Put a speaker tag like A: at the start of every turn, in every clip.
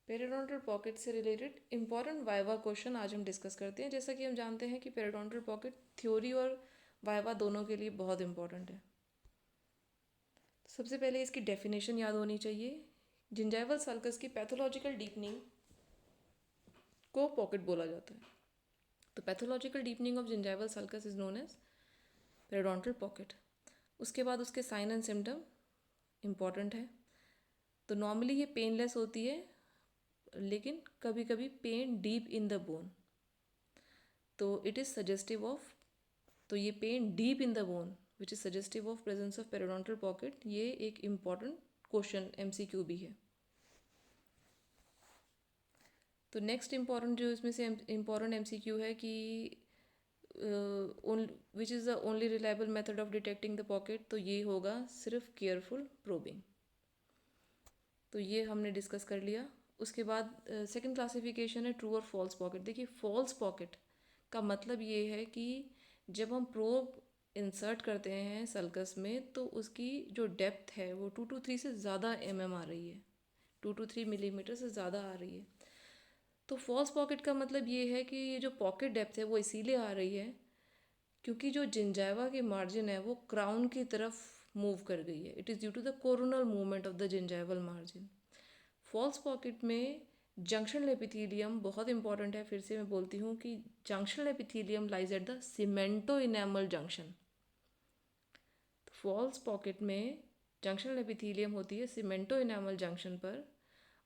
A: Periodontal pocket से related important viva question आज हम डिस्कस करते हैं। जैसा कि हम जानते हैं कि पेरिडोंटल पॉकेट थ्योरी और वाइवा दोनों के लिए बहुत इंपॉर्टेंट है। सबसे पहले इसकी डेफिनेशन याद होनी चाहिए। जिंजाइवल सल्कस की पैथोलॉजिकल डीपनिंग को पॉकेट बोला जाता है। तो pathological deepening of gingival sulcus is known as periodontal pocket. उसके बाद उसके साइन एंड सिम्टम इम्पॉर्टेंट है। तो नॉर्मली ये पेनलेस होती है, लेकिन कभी कभी pain deep in the bone, तो इट इज़ सजेस्टिव ऑफ, तो ये pain deep in the bone which is suggestive of presence of periodontal pocket, ये एक इम्पॉर्टेंट क्वेश्चन MCQ भी है। तो नेक्स्ट इम्पॉर्टेंट जो इसमें से इम्पॉर्टेंट MCQ है कि which is the only reliable method of detecting the pocket, तो ये होगा सिर्फ केयरफुल प्रोबिंग। तो ये हमने डिस्कस कर लिया। उसके बाद सेकंड क्लासिफिकेशन है ट्रू और फॉल्स पॉकेट। देखिए, फॉल्स पॉकेट का मतलब ये है कि जब हम प्रोब इंसर्ट करते हैं सल्कस में, तो उसकी जो डेप्थ है वो 2 to 3 से ज़्यादा आ रही है, 2 to 3 मिलीमीटर से ज़्यादा आ रही है। तो फॉल्स पॉकेट का मतलब ये है कि ये जो पॉकेट डेप्थ है वो इसीलिए आ रही है क्योंकि जो जिंजाइवा की मार्जिन है वो क्राउन की तरफ मूव कर गई है। It is due to the coronal movement of the gingival margin. False pocket में जंक्शनल एपिथेलियम बहुत इंपॉर्टेंट है। फिर से मैं बोलती हूँ कि junctional epithelium lies at the cemento enamel junction. तो फॉल्स पॉकेट में जंक्शनल एपिथेलियम होती है सीमेंटो इनेमल जंक्शन पर,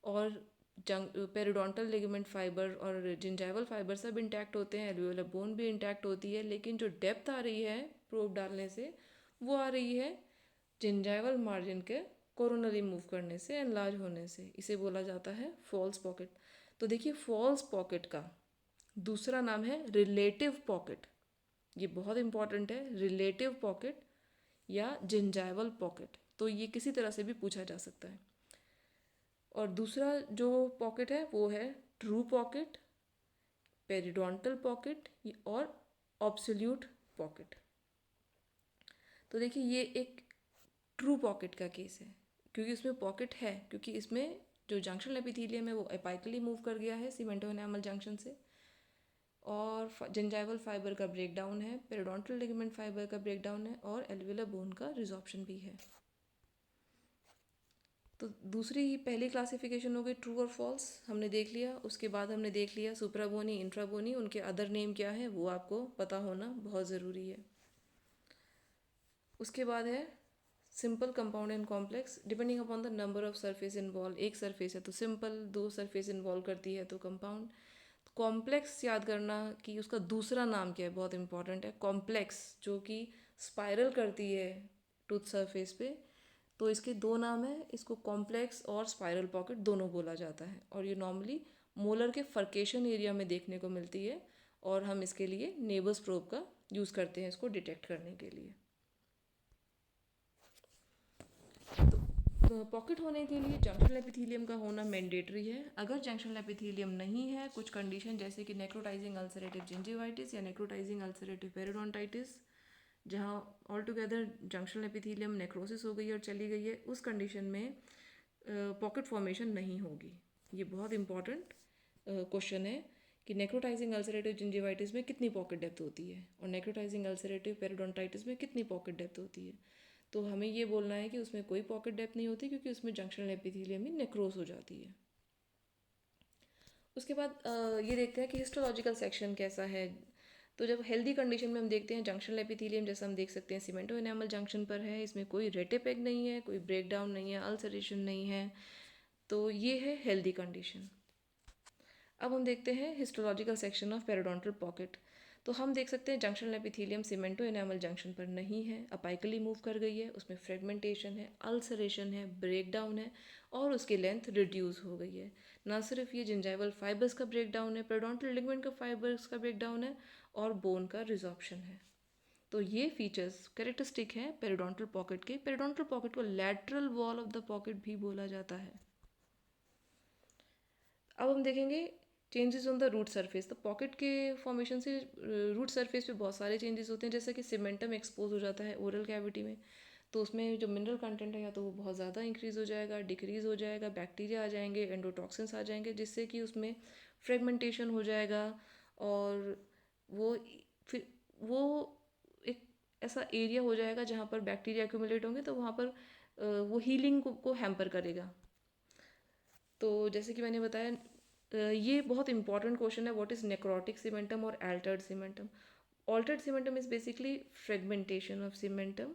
A: और पेरिडोंटल लिगामेंट फाइबर और जिंजाइवल फाइबर सब इंटैक्ट होते हैं, एल्वियोलर बोन भी इंटैक्ट होती है, लेकिन जो डेप्थ आ रही है प्रोब डालने से वो आ रही है जिंजाइवल मार्जिन के कोरोनरी मूव करने से, एनलार्ज होने से। इसे बोला जाता है फॉल्स पॉकेट। तो देखिए, फॉल्स पॉकेट का दूसरा नाम है रिलेटिव पॉकेट। ये बहुत इंपॉर्टेंट है, रिलेटिव पॉकेट या जिंजाइवल पॉकेट। तो ये किसी तरह से भी पूछा जा सकता है। और दूसरा जो पॉकेट है वो है ट्रू पॉकेट, पेरिडोंटल पॉकेट और ऑब्सोल्यूट पॉकेट। तो देखिए, ये एक ट्रू पॉकेट का केस है क्योंकि उसमें पॉकेट है, क्योंकि इसमें जो जंक्शनल एपिथेलियम है वो एपाइकली मूव कर गया है सीमेंटो एनामल जंक्शन से, और जिंजाइवल फाइबर का ब्रेकडाउन है, पेरिडोंटल लिगामेंट फाइबर का ब्रेकडाउन है, और एल्वियोलर बोन का रिजॉर्प्शन भी है। तो दूसरी पहली क्लासिफिकेशन हो गई ट्रू और फॉल्स, हमने देख लिया। उसके बाद हमने देख लिया सुप्राबोनी, इंट्राबोनी, उनके अदर नेम क्या है वो आपको पता होना बहुत ज़रूरी है। उसके बाद है simple, compound and complex, depending upon the number of surface involve. एक सरफेस है तो सिंपल, 2 सरफेस इन्वॉल्व करती है तो कंपाउंड। कॉम्प्लेक्स याद करना कि उसका दूसरा नाम क्या है, बहुत इंपॉर्टेंट है। कॉम्प्लेक्स जो कि स्पाइरल करती है टूथ सरफेस पे, तो इसके 2 नाम है। इसको कॉम्प्लेक्स और स्पाइरल पॉकेट दोनों बोला जाता है, और ये नॉर्मली मोलर के फर्केशन एरिया में देखने को मिलती है, और हम इसके लिए नेबर्स प्रोब का यूज़ करते हैं इसको डिटेक्ट करने के लिए। तो पॉकेट होने के लिए जंक्शनल एपिथेलियम का होना मैंडेटरी है। अगर जंक्शनल एपिथेलियम नहीं है, कुछ कंडीशन जैसे कि नेक्रोटाइजिंग अल्सरेटिव जिंजिवाइटिस या नेक्रोटाइजिंग अल्सरेटिव पेरिडोंटाइटिस, जहाँ all together junctional epithelium necrosis हो गई है और चली गई है, उस कंडीशन में पॉकेट फॉर्मेशन नहीं होगी। ये बहुत इंपॉर्टेंट क्वेश्चन है कि नेक्रोटाइजिंग अल्सरेटिव जिंजिवाइटिस में कितनी पॉकेट डेप्थ होती है और नेक्रोटाइजिंग अल्सरेटिव पेरिडोंटाइटिस में कितनी पॉकेट डेप्थ होती है। तो हमें ये बोलना है कि उसमें कोई पॉकेट डेप्थ नहीं होती क्योंकि उसमें जंक्शनल एपिथेलियम ही नेक्रोस हो जाती है। उसके बाद ये देखते हैं कि हिस्टोलॉजिकल सेक्शन कैसा है। तो जब हेल्दी कंडीशन में हम देखते हैं जंक्शनल एपिथेलियम, जैसा हम देख सकते हैं सीमेंटो एनामल जंक्शन पर है, इसमें कोई रेटेपेग नहीं है, कोई ब्रेकडाउन नहीं है, अल्सरेशन नहीं है, तो ये है हेल्दी कंडीशन। अब हम देखते हैं histological section of periodontal pocket. तो हम देख सकते हैं जंक्शनल एपिथेलियम सीमेंटो एनामल जंक्शन पर नहीं है, अपाइकली मूव कर गई है, उसमें फ्रेगमेंटेशन है, अल्सरेशन है, ब्रेकडाउन है, और उसकी लेंथ रिड्यूस हो गई है। ना सिर्फ ये जिंजाइवल फाइबर्स का ब्रेकडाउन है, पेरिडोंटल लिगामेंट का फाइबर्स का ब्रेकडाउन है, और बोन का रिजॉर्प्शन है। तो ये फीचर्स कैरेक्टरिस्टिक हैं पेरिडोंटल पॉकेट के। पेरिडोंटल पॉकेट को lateral wall of the pocket भी बोला जाता है। अब हम देखेंगे changes on the root surface. तो पॉकेट के फॉर्मेशन से रूट सरफेस पे बहुत सारे चेंजेस होते हैं, जैसे कि सीमेंटम एक्सपोज हो जाता है ओरल कैविटी में। तो उसमें जो मिनरल कंटेंट है या तो वो बहुत ज़्यादा इंक्रीज़ हो जाएगा, डिक्रीज़ हो जाएगा, बैक्टीरिया आ जाएंगे, एंडोटॉक्सिन्स आ जाएंगे, जिससे कि उसमें फ्रेगमेंटेशन हो जाएगा और वो फिर वो एक ऐसा एरिया हो जाएगा जहाँ पर बैक्टीरिया एक्यूमुलेट होंगे, तो वहाँ पर वो हीलिंग को हैम्पर करेगा। तो जैसे कि मैंने बताया, ये बहुत इंपॉर्टेंट क्वेश्चन है, व्हाट इज़ नेक्रोटिक सीमेंटम और Altered cementum. Altered cementum is basically fragmentation of cementum,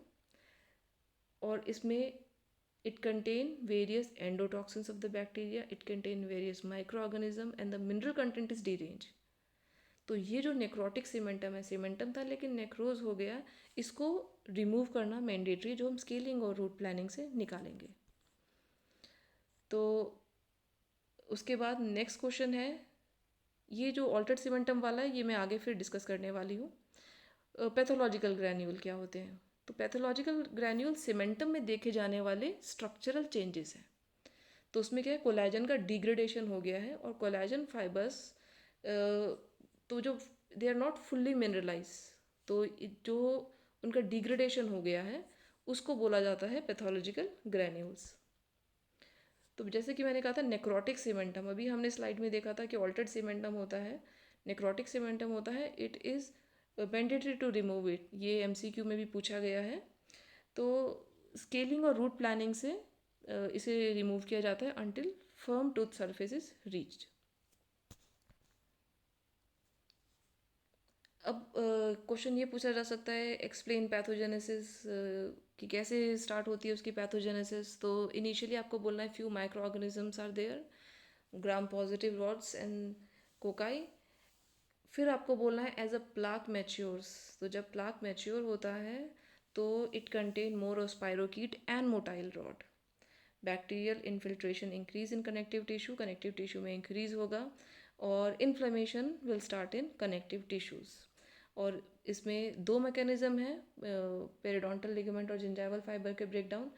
A: और इसमें it contain various endotoxins of the bacteria, it contain various microorganism and the mineral content is deranged. तो ये जो necrotic cementum है, cementum था लेकिन necrose हो गया, इसको रिमूव करना मैंडेटरी, जो हम स्केलिंग और रूट प्लानिंग से निकालेंगे। तो उसके बाद नेक्स्ट क्वेश्चन है, ये जो ऑल्टर्ड सीमेंटम वाला है ये मैं आगे फिर डिस्कस करने वाली हूँ। पैथोलॉजिकल ग्रैन्यूल क्या होते हैं? तो पैथोलॉजिकल ग्रैन्यूल सीमेंटम में देखे जाने वाले स्ट्रक्चरल चेंजेस हैं। तो उसमें क्या है, कोलेजन का डिग्रेडेशन हो गया है, और कोलेजन फाइबर्स तो जो they are not fully mineralise, तो जो उनका डिग्रेडेशन हो गया है उसको बोला जाता है पैथोलॉजिकल ग्रैन्यूल्स। तो जैसे कि मैंने कहा था नेक्रोटिक सीमेंटम, अभी हमने स्लाइड में देखा था कि ऑल्टर्ड सीमेंटम होता है, नेक्रोटिक सीमेंटम होता है, it is mandatory to remove it, ये एमसीक्यू में भी पूछा गया है। तो स्केलिंग और रूट प्लानिंग से इसे रिमूव किया जाता है until firm tooth surface is reached. अब क्वेश्चन ये पूछा जा सकता है, एक्सप्लेन पैथोजेनेसिस, कि कैसे स्टार्ट होती है उसकी पैथोजेनेसिस। तो इनिशियली आपको बोलना है few micro organisms are there, gram positive rods and cocci. फिर आपको बोलना है एज अ प्लाक मैच्योर्स, तो जब प्लाक मैच्योर होता है तो it contain more of spirochete and motile rod. Bacterial infiltration increase in connective tissue में इंक्रीज होगा, और inflammation will start in connective tissues. और इसमें दो मैकेनिज्म है, पेरिडोंटल लिगामेंट और जिंजाइवल फाइबर के ब्रेकडाउन।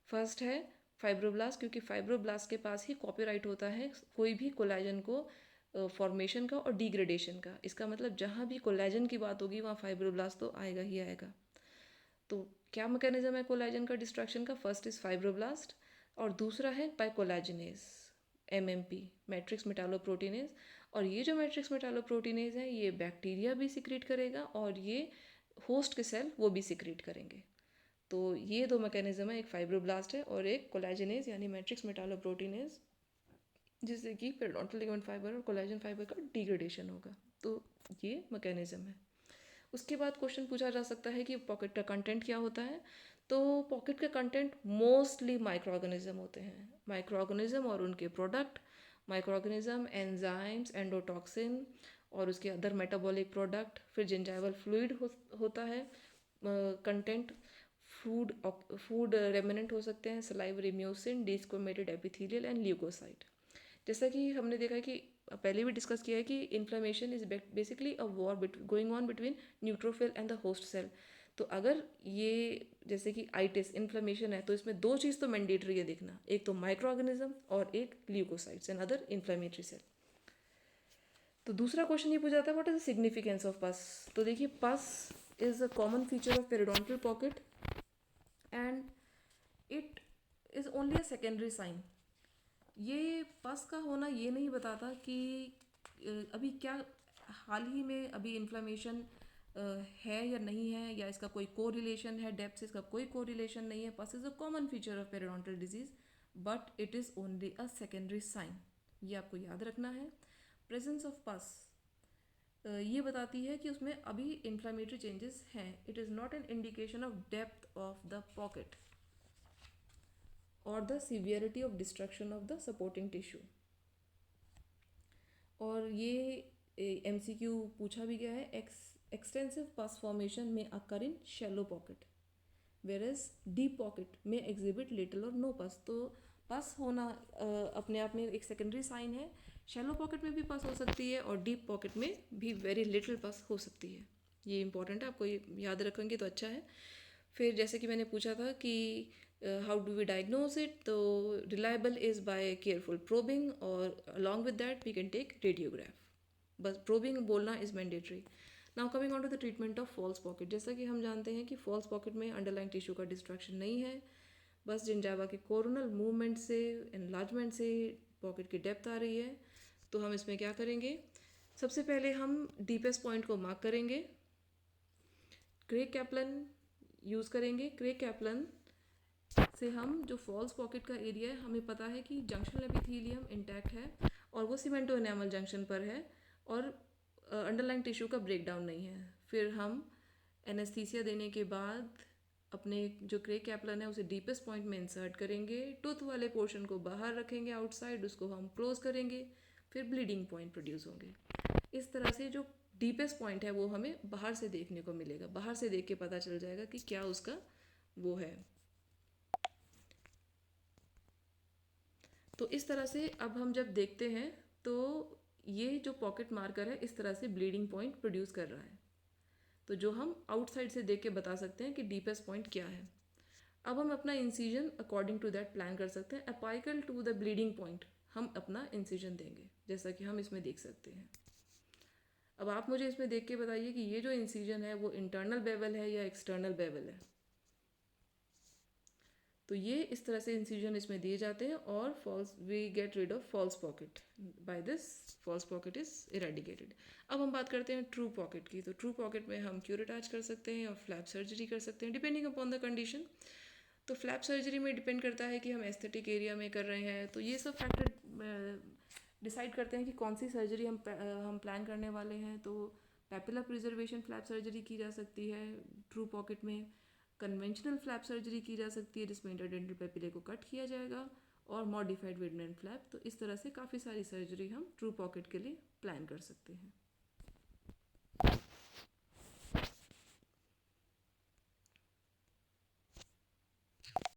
A: फर्स्ट है फाइब्रोब्लास्ट, क्योंकि फाइब्रोब्लास्ट के पास ही कॉपीराइट होता है कोई भी कोलेजन को फॉर्मेशन का और डिग्रेडेशन का। इसका मतलब जहाँ भी कोलेजन की बात होगी वहाँ फाइब्रोब्लास्ट तो आएगा ही आएगा। तो क्या मैकेनिज्म है कोलेजन का डिस्ट्रक्शन का? फर्स्ट इज फाइब्रोब्लास्ट, और दूसरा है बाय कोलेजनेज, एमएमपी, मैट्रिक्स मेटालोप्रोटीनेज। और ये जो मैट्रिक्स मेटालोप्रोटीनेज है ये बैक्टीरिया भी सिक्रीट करेगा, और ये होस्ट के सेल वो भी सिक्रीट करेंगे। तो ये दो मैकेनिज्म है, एक फाइब्रोब्लास्ट है और एक कोलेजनेज यानी मैट्रिक्स मेटालोप्रोटीनेज, जिससे कि पेरिडोंटल लिगामेंट फाइबर और कोलेजन फाइबर का डिग्रेडेशन होगा। तो ये मैकेनिज्म है। उसके बाद क्वेश्चन पूछा जा सकता है कि पॉकेट का कंटेंट क्या होता है। तो पॉकेट का कंटेंट मोस्टली माइक्रो ऑर्गेनिज्म होते हैं, माइक्रो ऑर्गेनिज्म और उनके product, micro organism, enzymes, endotoxin और उसके अदर मेटाबॉलिक प्रोडक्ट। फिर जिंजाइवल फ्लूइड होता है कंटेंट, फूड रेमिनेंट हो सकते हैं, salivary mucin, desquamated epithelial and leucocyte. जैसा कि हमने देखा है कि पहले भी डिस्कस किया है कि inflammation is basically a war going on between neutrophil and the host cell. तो अगर ये जैसे कि आइटिस इन्फ्लेमेशन है तो इसमें दो चीज़ तो मैंडेटरी है देखना, एक तो माइक्रो ऑर्गेनिज्म और एक leukocytes and other inflammatory cell. तो दूसरा क्वेश्चन ये पूछा जाता है what is the significance of pus. तो देखिए pus is a common feature of periodontal pocket and it is only a secondary sign. ये पस का होना ये नहीं बताता कि अभी क्या हाल ही में अभी इन्फ्लेमेशन है या नहीं है, या इसका कोई को रिलेशन है डेप्थ से, इसका कोई को रिलेशन नहीं है। Pus is a common feature of periodontal disease but it is only a secondary sign, ये आपको याद रखना है। प्रेजेंस ऑफ पस ये बताती है कि उसमें अभी इन्फ्लेमेटरी चेंजेस हैं। It is not an indication of depth of the pocket और the severity of destruction of the supporting tissue. और ये एमसीक्यू पूछा भी गया है, एक्सटेंसिव पस फॉर्मेशन में occur in shallow pocket whereas deep pocket में एग्जिबिट लिटिल और नो पस। तो पस होना अपने आप में एक सेकेंडरी साइन है। शैलो पॉकेट में भी पस हो सकती है और डीप पॉकेट में भी वेरी लिटिल पस हो सकती है। ये इंपॉर्टेंट है, आपको ये याद रखेंगे तो अच्छा है। फिर जैसे कि मैंने पूछा था कि how do we diagnose it, तो reliable is by careful probing और along with that we can take radiograph. बस प्रोबिंग बोलना is mandatory. Now coming on to the treatment of false pocket, जैसा कि हम जानते हैं कि फॉल्स पॉकेट में अंडरलाइन टिश्यू का डिस्ट्रक्शन नहीं है, बस जिंजावा के कोरोनल मूवमेंट से, एनलार्जमेंट से पॉकेट की डेप्थ आ रही है। तो हम इसमें क्या करेंगे, सबसे पहले हम डीपेस्ट पॉइंट को मार्क करेंगे, क्रेग कैप्लन यूज़ करेंगे। क्रेग कैप्लन से हम जो फॉल्स पॉकेट का एरिया है, हमें पता है कि जंक्शनल एपिथेलियम इंटैक्ट है और वो सीमेंटो एनामल जंक्शन पर है और अंडरलाइन टिश्यू का ब्रेकडाउन नहीं है। फिर हम एनेस्थीसिया देने के बाद अपने जो क्रेग कैप्लन है उसे डीपेस्ट पॉइंट में इंसर्ट करेंगे, टूथ वाले पोर्शन को बाहर रखेंगे आउटसाइड, उसको हम क्लोज करेंगे, फिर ब्लीडिंग पॉइंट प्रोड्यूस होंगे। इस तरह से जो डीपेस्ट पॉइंट है वो हमें बाहर से देखने को मिलेगा, बाहर से देख के पता चल जाएगा कि क्या उसका वो है। तो इस तरह से अब हम जब देखते हैं तो ये जो पॉकेट मार्कर है इस तरह से ब्लीडिंग पॉइंट प्रोड्यूस कर रहा है, तो जो हम आउटसाइड से देख के बता सकते हैं कि डीपेस्ट पॉइंट क्या है। अब हम अपना incision according to that plan कर सकते हैं। Apical to the bleeding point हम अपना इंसिजन देंगे, जैसा कि हम इसमें देख सकते हैं। अब आप मुझे इसमें देख के बताइए कि ये जो इंसिजन है वो इंटरनल बेवल है या एक्सटर्नल बेवल है। तो ये इस तरह से इंसिजन इसमें दिए जाते हैं और false we get rid of false pocket, by this false pocket is eradicated. अब हम बात करते हैं ट्रू पॉकेट की। तो ट्रू पॉकेट में हम क्यूरेटाज कर सकते हैं और फ्लैप सर्जरी कर सकते हैं डिपेंडिंग अपॉन द कंडीशन। तो फ्लैप सर्जरी में डिपेंड करता है कि हम एस्थेटिक एरिया में कर रहे हैं, तो ये सब फैक्टर डिसाइड करते हैं कि कौन सी सर्जरी हम प्लान करने वाले हैं। तो पैपिला प्रिजर्वेशन फ्लैप सर्जरी की जा सकती है ट्रू पॉकेट में, कन्वेंशनल फ्लैप सर्जरी की जा सकती है जिसमें इंटरडेंटल पेपिले को कट किया जाएगा, और मॉडिफाइड विडनेंट फ्लैप। तो इस तरह से काफ़ी सारी सर्जरी हम ट्रू पॉकेट के लिए प्लान कर सकते हैं।